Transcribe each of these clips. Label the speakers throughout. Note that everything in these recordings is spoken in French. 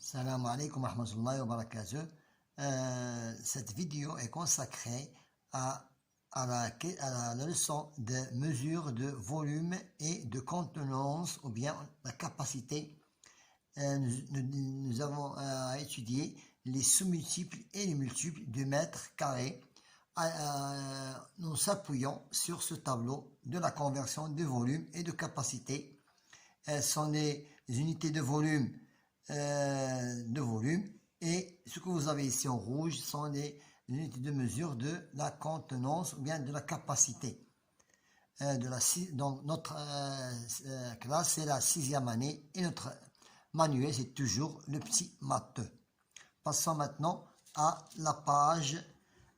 Speaker 1: Salam alaikum wa rahmatullahi wa barakatuh. Cette vidéo est consacrée à la leçon de mesure de volume et de contenance ou bien la capacité. Nous avons étudié les sous-multiples et les multiples du mètre carré. Nous s'appuyons sur ce tableau de la conversion de volume et de capacité. Ce sont les unités de volume et ce que vous avez ici en rouge sont les unités de mesure de la contenance ou bien de la capacité. Donc notre classe c'est la 6e année et notre manuel c'est toujours le petit matheux. Passons maintenant à la page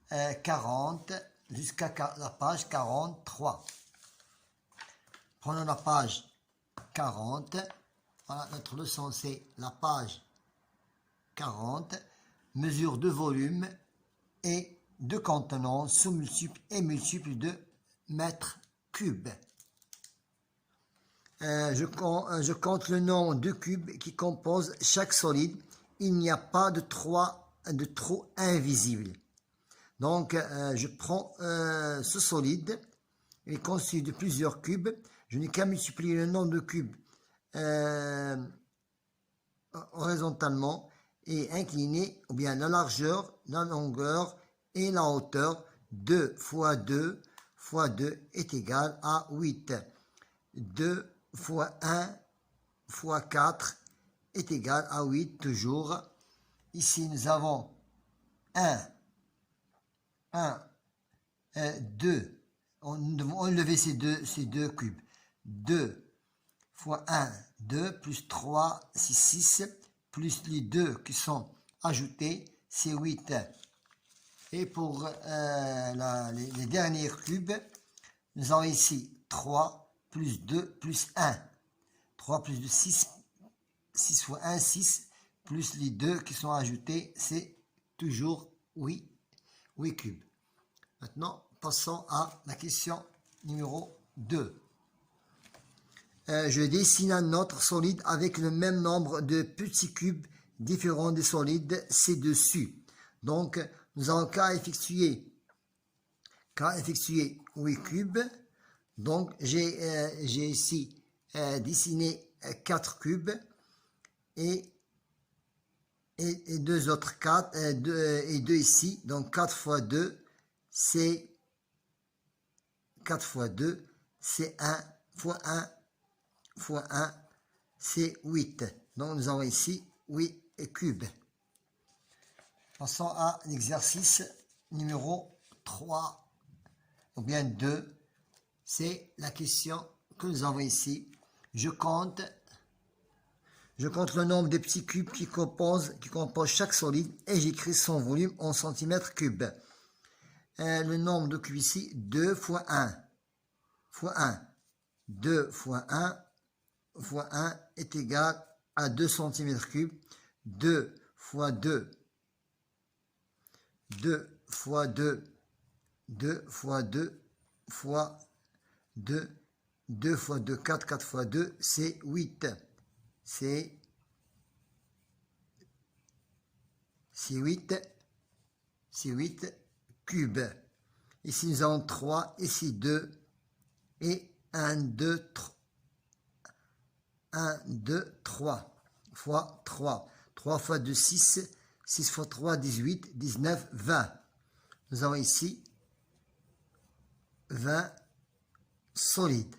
Speaker 1: 40 jusqu'à la page 43. Prenons la page 40. Voilà, notre leçon c'est la page 40, mesure de volume et de contenance sous multiples et multiples de mètres cubes. Je compte le nombre de cubes qui composent chaque solide. Il n'y a pas de trou invisible. Donc, je prends ce solide, il est constitué de plusieurs cubes. Je n'ai qu'à multiplier le nombre de cubes horizontalement et incliné, ou bien la largeur, la longueur et la hauteur. 2 fois 2 fois 2 est égal à 8. 2 fois 1 fois 4 est égal à 8 toujours. Ici nous avons 2. Nous devons enlever ces deux cubes. 2 fois 1, 2, plus 3, 6, plus les 2 qui sont ajoutés, c'est 8. Et pour les derniers cubes, nous avons ici 3, plus 2, plus 1. 3 plus 2, 6. 6 fois 1, 6, plus les 2 qui sont ajoutés, c'est toujours 8 cubes. Maintenant, passons à la question numéro 2. Je dessine un autre solide avec le même nombre de petits cubes différents des solides ci-dessus. Donc, nous avons qu'à effectuer 8 cubes. Donc, j'ai ici dessiné 4 cubes et 2 autres 4 et 2 ici. Donc, 4 fois 2, c'est 4 fois 2, c'est 1 fois 1 fois 1, c'est 8. Donc, nous avons ici 8 cubes. Passons à l'exercice numéro 3, ou bien 2. C'est la question que nous avons ici. Je compte le nombre de petits cubes qui composent chaque solide et j'écris son volume en centimètres cubes. Le nombre de cubes ici, 2 fois 1 fois 1. 2 fois 1 fois 1 est égal à 2 cm3. 2 fois 2, 2 fois 2, 2 fois 2 fois 2, 2 fois 2, 4, 4 fois 2, c'est 8. C'est 8 cubes. Ici, nous avons 3, ici 2, et 1, 2, 3. 1, 2, 3 fois 3. 3 fois 2, 6. 6 fois 3, 18. 19, 20. Nous avons ici 20 solides.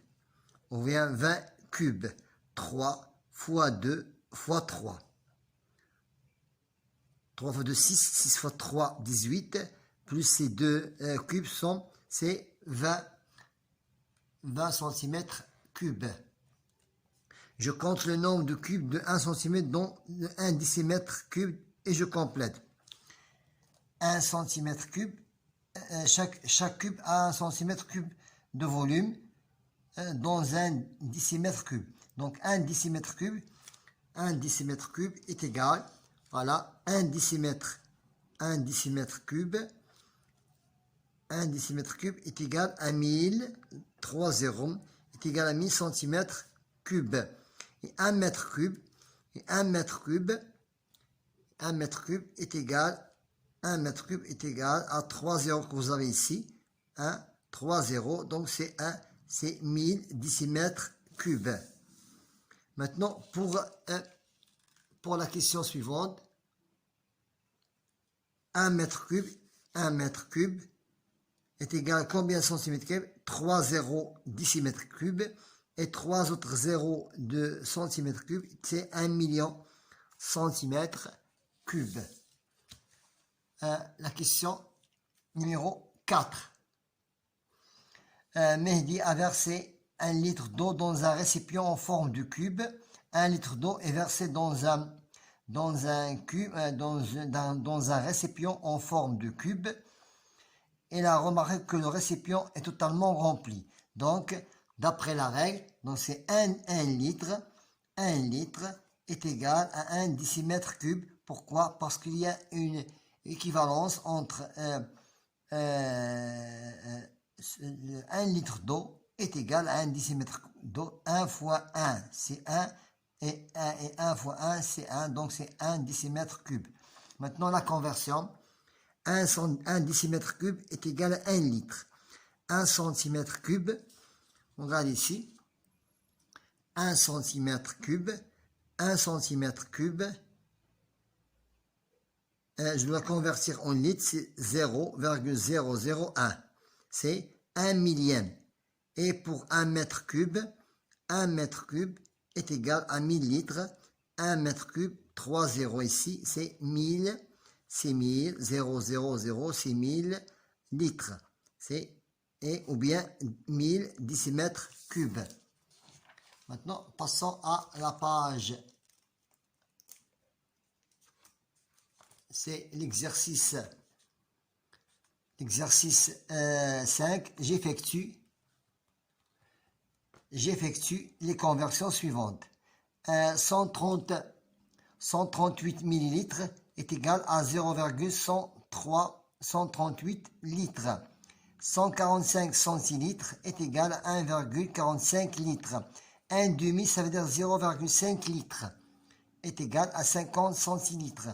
Speaker 1: On vient 20 cubes. 3 fois 2 fois 3. 3 fois 2, 6. 6 fois 3, 18. Plus ces deux cubes c'est 20 cm3. Je compte le nombre de cubes de 1 cm dont 1 décimètre cube et je complète. 1 cm3, chaque cube a 1 cm3 de volume dans 1 décimètre cube. Donc 1 décimètre cube est égal, voilà, 1 décimètre cube est égal à 1000, 3 zéros, est égal à 1000 cm3. Et 1 mètre cube 1 mètre cube est égal, 1 mètre cube est égal à 3 zéros que vous avez ici. 1, 3 zéros, donc c'est 1000 décimètres cubes. Maintenant, pour la question suivante, 1 mètre cube est égal à combien de centimètres cubes? 3 zéros décimètres cubes et 3 autres zéros de centimètres cubes, c'est 1 million centimètres cubes. La question numéro 4. Mehdi a versé 1 litre d'eau dans un récipient en forme de cube. 1 litre d'eau est versé dans un récipient en forme de cube. Il a remarqué que le récipient est totalement rempli. Donc, d'après la règle, c'est 1 litre. 1 litre est égal à 1 décimètre cube. Pourquoi? Parce qu'il y a une équivalence entre 1 litre d'eau est égal à 1 décimètre d'eau. 1 fois 1, c'est 1. Et 1 fois 1, c'est 1. Donc, c'est 1 décimètre cube. Maintenant, la conversion. 1 décimètre cube est égal à 1 litre. 1 centimètre cube, on regarde ici. 1 centimètre cube. 1 centimètre cube. Je dois convertir en litres, c'est 0,001. C'est 1 millième. Et pour 1 mètre cube est égal à 1000 litres. 1 mètre cube, 3 zéros ici, c'est 1000. C'est 1000, 000, c'est 1000 litres. Ou bien 1000 décimètres cubes. Maintenant, passons à la page. C'est l'exercice 5. J'effectue les conversions suivantes. 138 millilitres est égal à 0,138 litres. 145 centilitres est égal à 1,45 litres. 1 demi, ça veut dire 0,5 litres, est égal à 50 centilitres.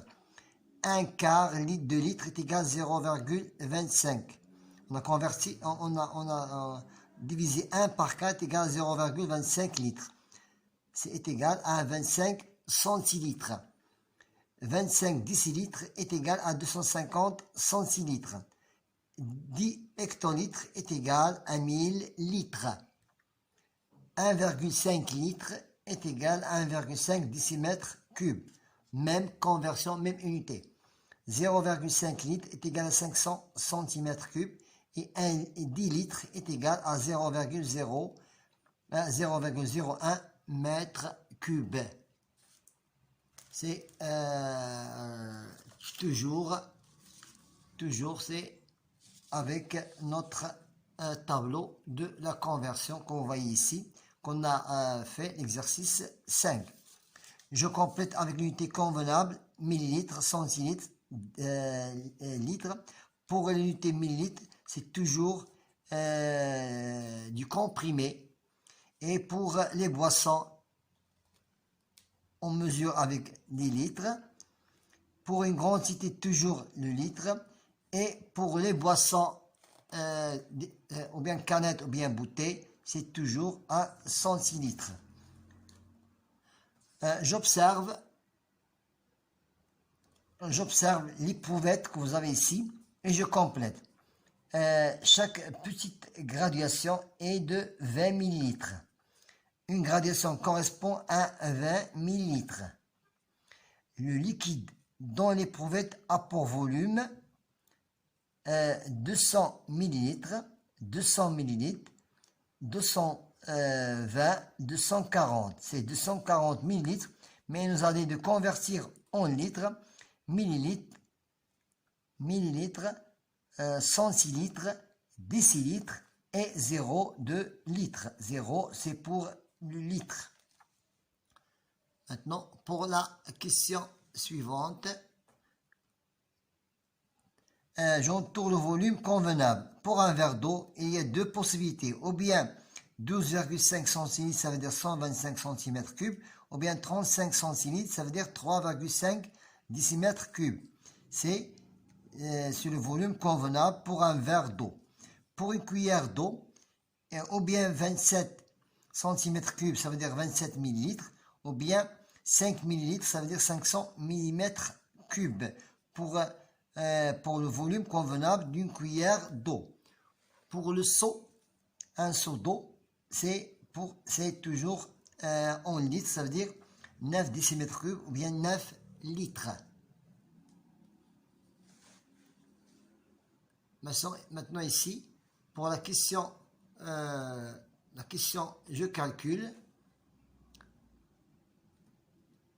Speaker 1: 1 quart de litre est égal à 0,25. On a divisé 1 par 4 est égal à 0,25 litres. C'est égal à 25 centilitres. 25 décilitres est égal à 250 centilitres. 10 hectolitres est égal à 1000 litres. 1,5 litre est égal à 1,5 décimètre cube. Même conversion, même unité. 0,5 litre est égal à 500 centimètres cubes et 10 litres est égal à 0,01 mètre cube. C'est toujours c'est avec notre tableau de la conversion qu'on voit ici, qu'on a fait l'exercice 5. Je complète avec l'unité convenable, millilitres, centilitres, litres. Pour l'unité millilitres, c'est toujours du comprimé. Et pour les boissons, on mesure avec des litres. Pour une grande quantité, toujours le litre. Et pour les boissons, ou bien canettes ou bien bouteilles, c'est toujours un centilitre. J'observe l'éprouvette que vous avez ici et je complète. Chaque petite graduation est de 20 millilitres. Une graduation correspond à 20 millilitres. Le liquide dont l'éprouvette a pour volume 200 millilitres, 220, 240. C'est 240 millilitres, mais nous allons de convertir en litres, millilitres, centilitres, décilitres et 0,2 litres. 0, c'est pour le litre. Maintenant, pour la question suivante, j'entoure le volume convenable. Pour un verre d'eau, il y a deux possibilités. Ou bien 12,5 centilitres, ça veut dire 125 cm3, ou bien 35 centilitres, ça veut dire 3,5 décimètres cubes. C'est le volume convenable pour un verre d'eau. Pour une cuillère d'eau, ou bien 27 cm3, ça veut dire 27 ml, ou bien 5 ml, ça veut dire 500 mm3 pour le volume convenable d'une cuillère d'eau. Pour le seau, un seau d'eau, c'est toujours en litres, ça veut dire 9 décimètres3 ou bien 9 litres. Maintenant ici, pour la question, je calcule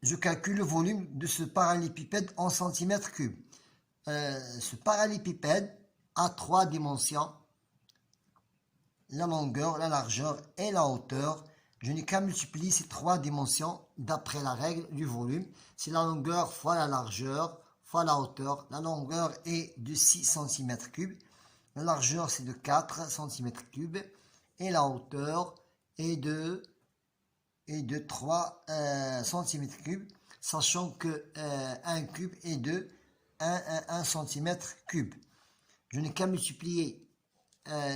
Speaker 1: le volume de ce parallélépipède en centimètres cubes. Ce parallélépipède a 3 dimensions, la longueur, la largeur et la hauteur. Je n'ai qu'à multiplier ces 3 dimensions d'après la règle du volume. C'est la longueur fois la largeur fois la hauteur. La longueur est de 6 cm3. La largeur c'est de 4 cm3. Et la hauteur est de 3 cm3. Sachant que 1 cube est de 1 cm3. Je n'ai qu'à multiplier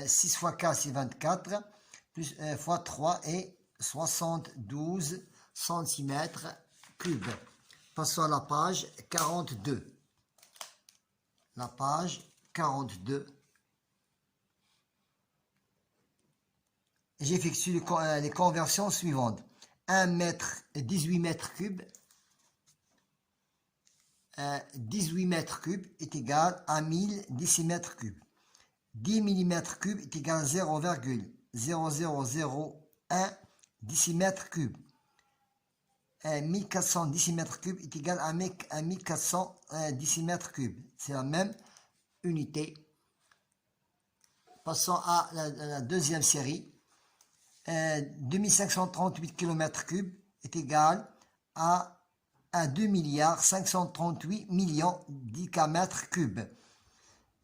Speaker 1: 6 fois 4 c'est 24, plus fois 3 est 72 cm3. Passons à la page 42. La page 42. J'effectue les conversions suivantes. 1 mètre, 18 mètres cubes. 18 mètres cubes est égal à 1000 décimètres cubes. 10 mm3 est égal à 0,0001 décimètre cube. 1400 décimètres cubes est égal à 1400 décimètres cubes. C'est la même unité. Passons à la deuxième série. 2538 km3 est égal à 2 538 millions d'icamètres cubes.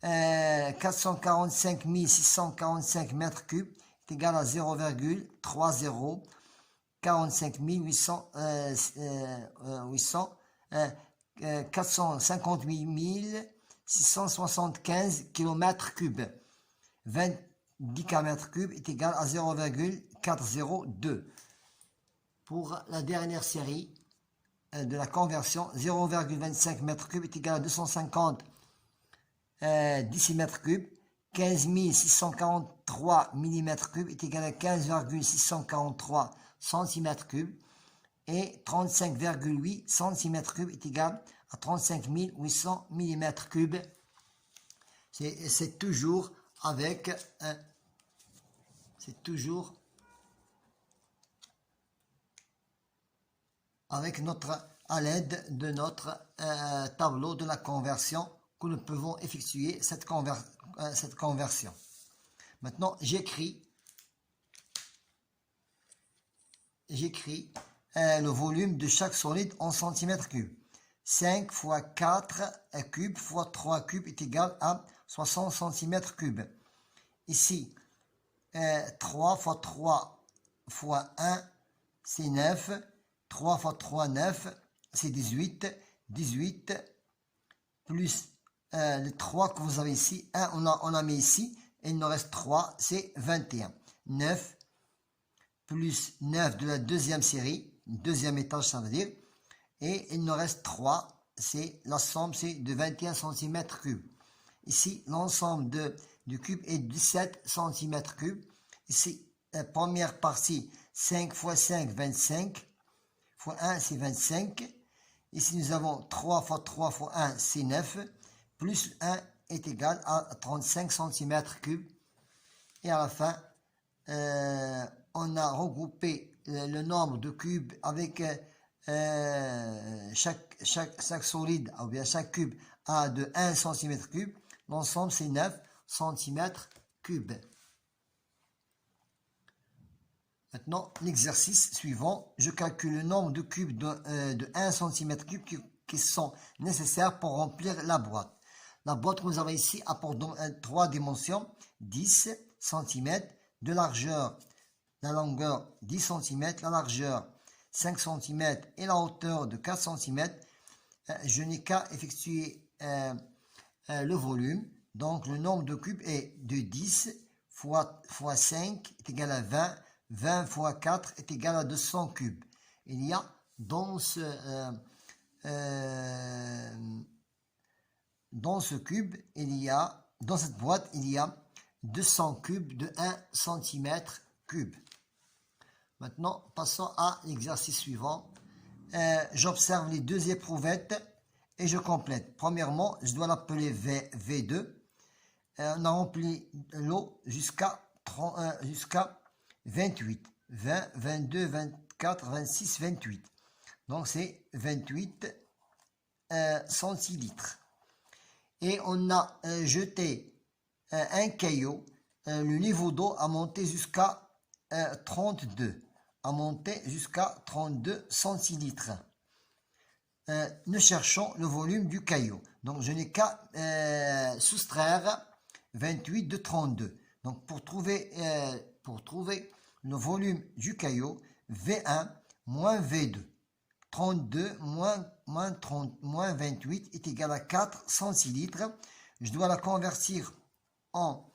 Speaker 1: 445 645 mètres cubes est égal à 0,30 45 458 675 km cubes. 20 décamètres cubes est égal à 0,402. Pour la dernière série de la conversion, 0,25 mètres cubes est égal à 250 décimètres cubes. 15 643 mm3 est égal à 15,643 cm3 et 35,8 cm3 est égal à 35 800 mm3. C'est toujours avec à l'aide de notre tableau de la conversion que nous pouvons effectuer cette conversion. Maintenant, j'écris le volume de chaque solide en centimètres cubes. 5 fois 4 cubes fois 3 cubes est égal à 60 centimètres cubes. Ici, 3 fois 3 fois 1, c'est 9. 3 fois 3, 9, c'est 18. 18 plus le 3 que vous avez ici, 1, on a mis ici, et il nous reste 3, c'est 21. 9 plus 9 de la deuxième série, deuxième étage ça veut dire, et il nous reste 3, c'est la somme c'est de 21 cm3. Ici, l'ensemble du cube est 17 cm3. Ici, la première partie, 5 fois 5, 25, fois 1, c'est 25. Ici, nous avons 3 fois 3 fois 1, c'est 9, plus 1 est égal à 35 cm3. Et à la fin, on a regroupé le nombre de cubes avec chaque solide, ou bien chaque cube a de 1 cm3. L'ensemble, c'est 9 cm3. Maintenant, l'exercice suivant, je calcule le nombre de cubes de 1 cm3 qui sont nécessaires pour remplir la boîte. La boîte que nous avons ici a pour 3 dimensions, 10 cm, de largeur, la longueur 10 cm, la largeur 5 cm et la hauteur de 4 cm. je n'ai qu'à effectuer le volume. Donc, le nombre de cubes est de 10 fois 5 est égal à 20. 20 fois 4 est égal à 200 cubes. Il y a dans ce cube, dans cette boîte, il y a 200 cubes de 1 cm3. Maintenant, passons à l'exercice suivant. J'observe les deux éprouvettes et je complète. Premièrement, je dois l'appeler V2. On a rempli l'eau jusqu'à 28. 20, 22, 24, 26, 28. Donc, c'est 28 centilitres. Et on a jeté un caillou. Le niveau d'eau a monté jusqu'à 32. A monté jusqu'à 32 centilitres. Nous cherchons le volume du caillou. Donc, je n'ai qu'à soustraire 28 de 32. Donc, pour trouver le volume du caillou, V1 moins V2. 32 moins 28 est égal à 4 centilitres. Je dois la convertir en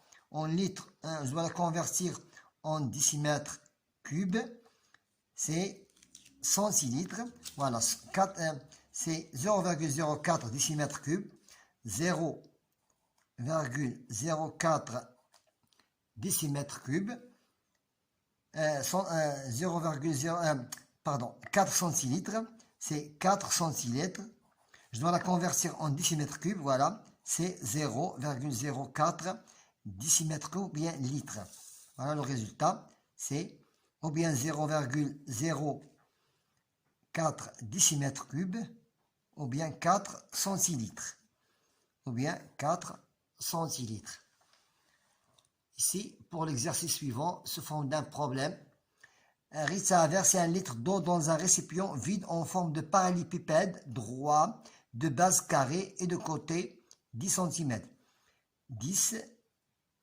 Speaker 1: litres. Je dois la convertir en décimètres cubes. C'est centilitres. Voilà, c'est 0,04 décimètres cubes. 0,04 décimètres cubes. 4 centilitres, c'est 4 centilitres. Je dois la convertir en décimètres cubes, voilà, c'est 0,04 décimètres cubes ou bien litres. Voilà le résultat, c'est ou bien 0,04 décimètres cubes ou bien 4 centilitres. Ou bien 4 centilitres. Ici, pour l'exercice suivant, sous forme d'un problème, Ritza a versé 1 litre d'eau dans un récipient vide en forme de parallélépipède droit, de base carrée et de côté 10 cm. 10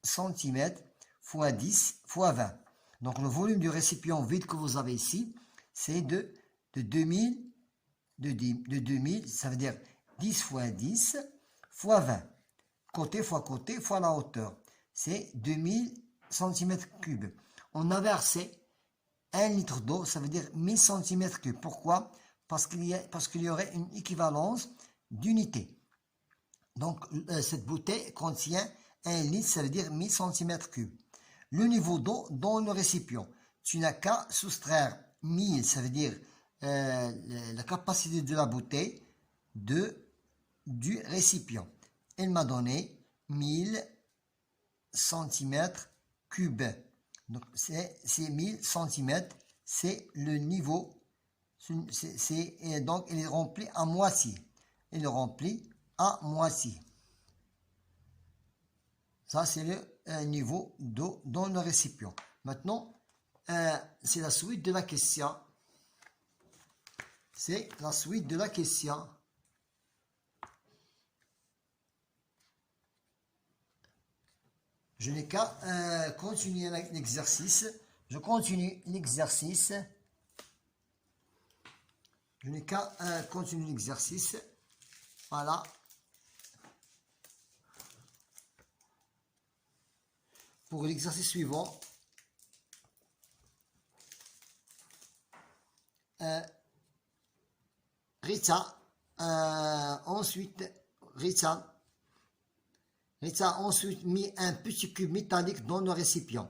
Speaker 1: cm fois 10 fois 20. Donc le volume du récipient vide que vous avez ici, c'est de 2000, ça veut dire 10 fois 10 fois 20. Côté fois la hauteur. C'est 2000 cm3. On a versé 1 litre d'eau, ça veut dire 1000 cm3. Pourquoi? Parce qu'il y aurait une équivalence d'unité. Donc, cette bouteille contient 1 litre, ça veut dire 1000 cm3. Le niveau d'eau dans le récipient. Tu n'as qu'à soustraire 1000, ça veut dire la capacité de la bouteille du récipient. Elle m'a donné 1000 cm3. Donc, c'est 1000 cm, c'est le niveau. Donc, il est rempli à moitié. Il est rempli à moitié. Ça, c'est le niveau d'eau dans le récipient. Maintenant, c'est la suite de la question. C'est la suite de la question. Je n'ai qu'à continuer l'exercice. Je continue l'exercice. Je n'ai qu'à continuer l'exercice. Voilà. Pour l'exercice suivant, Rita a ensuite mis un petit cube métallique dans le récipient.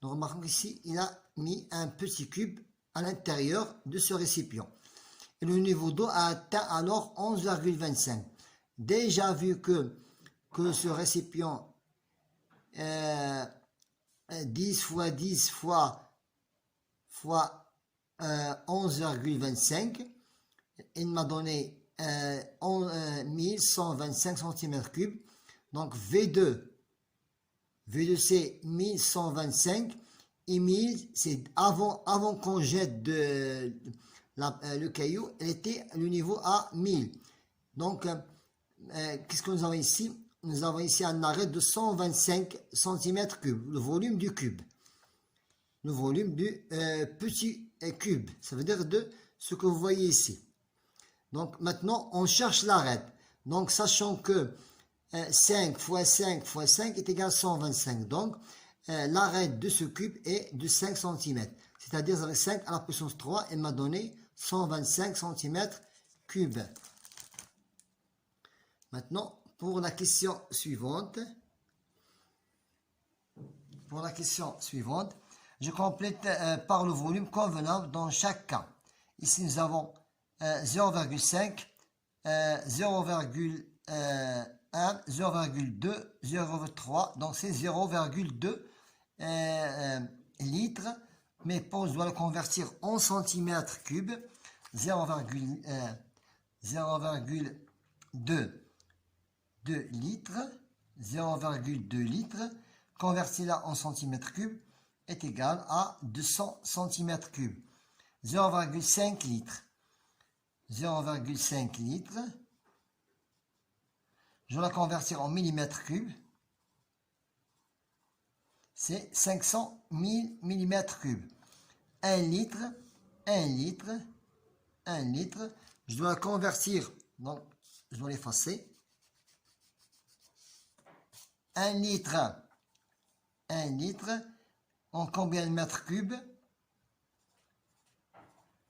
Speaker 1: Donc, remarquons ici, il a mis un petit cube à l'intérieur de ce récipient. Et le niveau d'eau a atteint alors 11,25. Déjà vu que ce récipient 10 fois 10 fois 11,25, il m'a donné 1125 cm3. Donc V2 c'est 1125 et 1000 c'est avant qu'on jette le caillou, le niveau à 1000. Donc qu'est-ce que nous avons ici? Nous avons ici un arrêt de 125 cm3, le volume du cube. Le volume du petit cube, ça veut dire de ce que vous voyez ici. Donc maintenant, on cherche l'arête. Donc sachant que 5 fois 5 fois 5 est égal à 125. Donc l'arête de ce cube est de 5 cm. C'est-à-dire avec 5 à la puissance 3, elle m'a donné 125 cm3. Maintenant, pour la question suivante. Je complète par le volume convenable dans chaque cas. Ici, nous avons 0,5, 0,1, 0,2, 0,3. Donc, c'est 0,2 litres. Mais pour, je dois le convertir en centimètres cubes. 0,2 litres. 0,2 litres. Converti là en centimètres cubes est égal à 200 centimètres cubes. 0,5 litres. 0,5 litres. Je vais la convertir en millimètres cubes. C'est 500 000 millimètres cubes. 1 litre. Je dois la convertir. Donc, je dois l'effacer. 1 litre en combien de mètres cubes?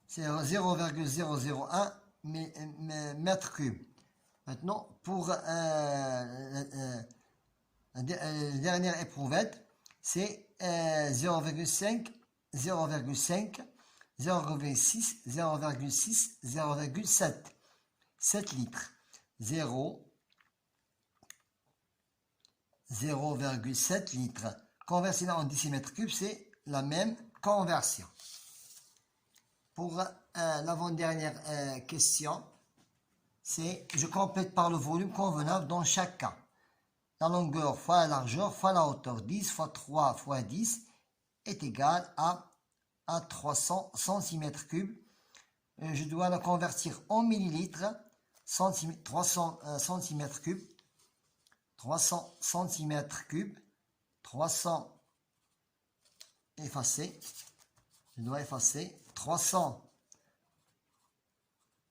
Speaker 1: C'est 0,001 mètres cubes. Maintenant, pour la dernière éprouvette, c'est 0,5, 0,6, 0,7. 7 litres. 0,7 litres. Converti en décimètres cubes, c'est la même conversion. Pour l'avant-dernière question, c'est je complète par le volume convenable dans chaque cas. La longueur fois la largeur fois la hauteur. 10 fois 3 fois 10 est égal à 300 cm3. Je dois la convertir en millilitres. 300 cm3. 300 cm3. 300 effacer. Je dois effacer. 300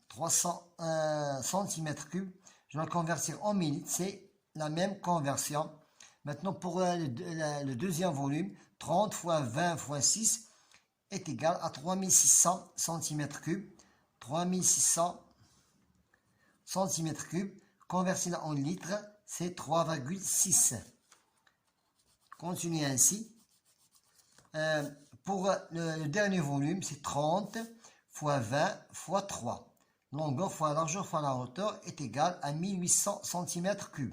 Speaker 1: cm3. Je dois le convertir en millilitres. C'est la même conversion. Maintenant, pour le deuxième volume, 30 fois 20 fois 6 est égal à 3600 cm3. 3600 cm3. Converti en litres, c'est 3,6. Continuez ainsi. Pour le dernier volume, c'est 30 fois 20 fois 3. Longueur fois largeur fois la hauteur est égal à 1800 cm3.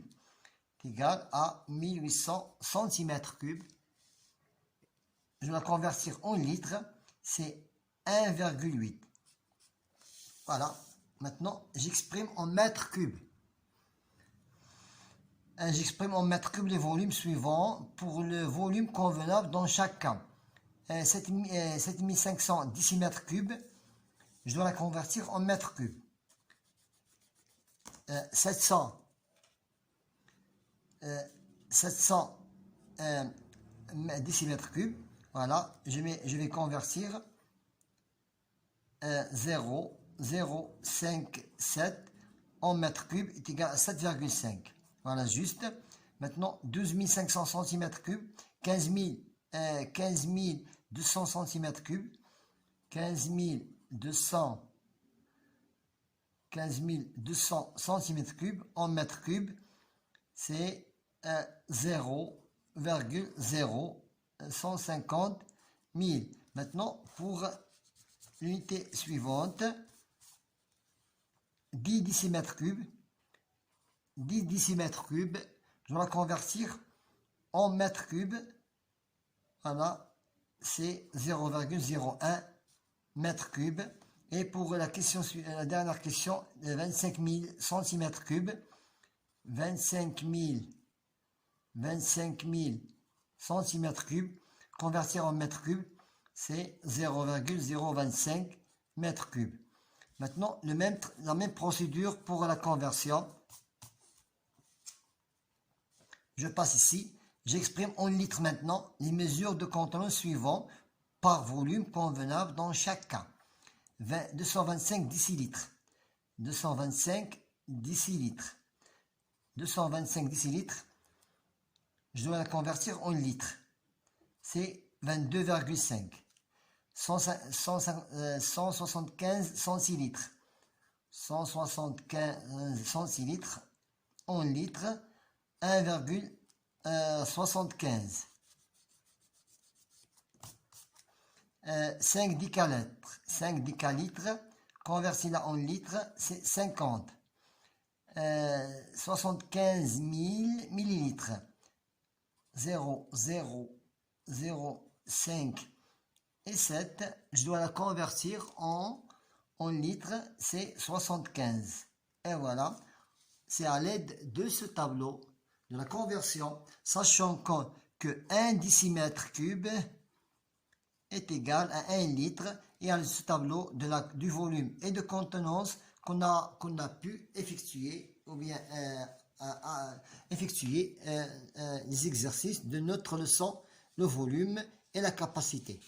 Speaker 1: Est égal à 1800 cm3. Je vais la convertir en litres. C'est 1,8. Voilà. Maintenant, j'exprime en mètres cubes. J'exprime en mètres cubes les volumes suivants pour le volume convenable dans chaque cas. 7500 décimètres cubes, je dois la convertir en mètres cubes. 700 décimètres cubes, voilà, je vais convertir 0,057 en mètres cubes est égal à 7,5. Voilà, juste. Maintenant, 12 500 cm3, 15 200 cm3, 15 200 cm3 en mètres cubes, c'est 0,0150 000. Maintenant, pour l'unité suivante, 10 décimètres cubes. 10 décimètres cubes, je vais la convertir en mètres cubes. Voilà, c'est 0,01 mètres cubes. Et pour la dernière question, 25 000 centimètres cubes. 25 000 centimètres cubes, convertir en mètres cubes, c'est 0,025 mètres cubes. Maintenant, la même procédure pour la conversion. Je passe ici. J'exprime en litres maintenant les mesures de contenant suivants par volume convenable dans chaque cas. 225 décilitres. 225 décilitres. 225 décilitres, je dois la convertir en litres. C'est 22,5. 175 centilitres. 175 centilitres en litres, 1,75. 5 décalitres. 5 décalitres, convertis-la en litres, c'est 50. 75 000 millilitres. 0,005 et 7. Je dois la convertir en litres, c'est 75. Et voilà, c'est à l'aide de ce tableau de la conversion, sachant que 1 décimètre cube est égal à 1 litre, et à ce tableau du volume et de contenance qu'on a pu effectuer, ou bien effectuer les exercices de notre leçon, le volume et la capacité.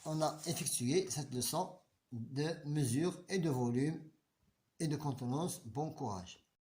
Speaker 1: On a effectué cette leçon de mesure et de volume et de contenance. Bon courage.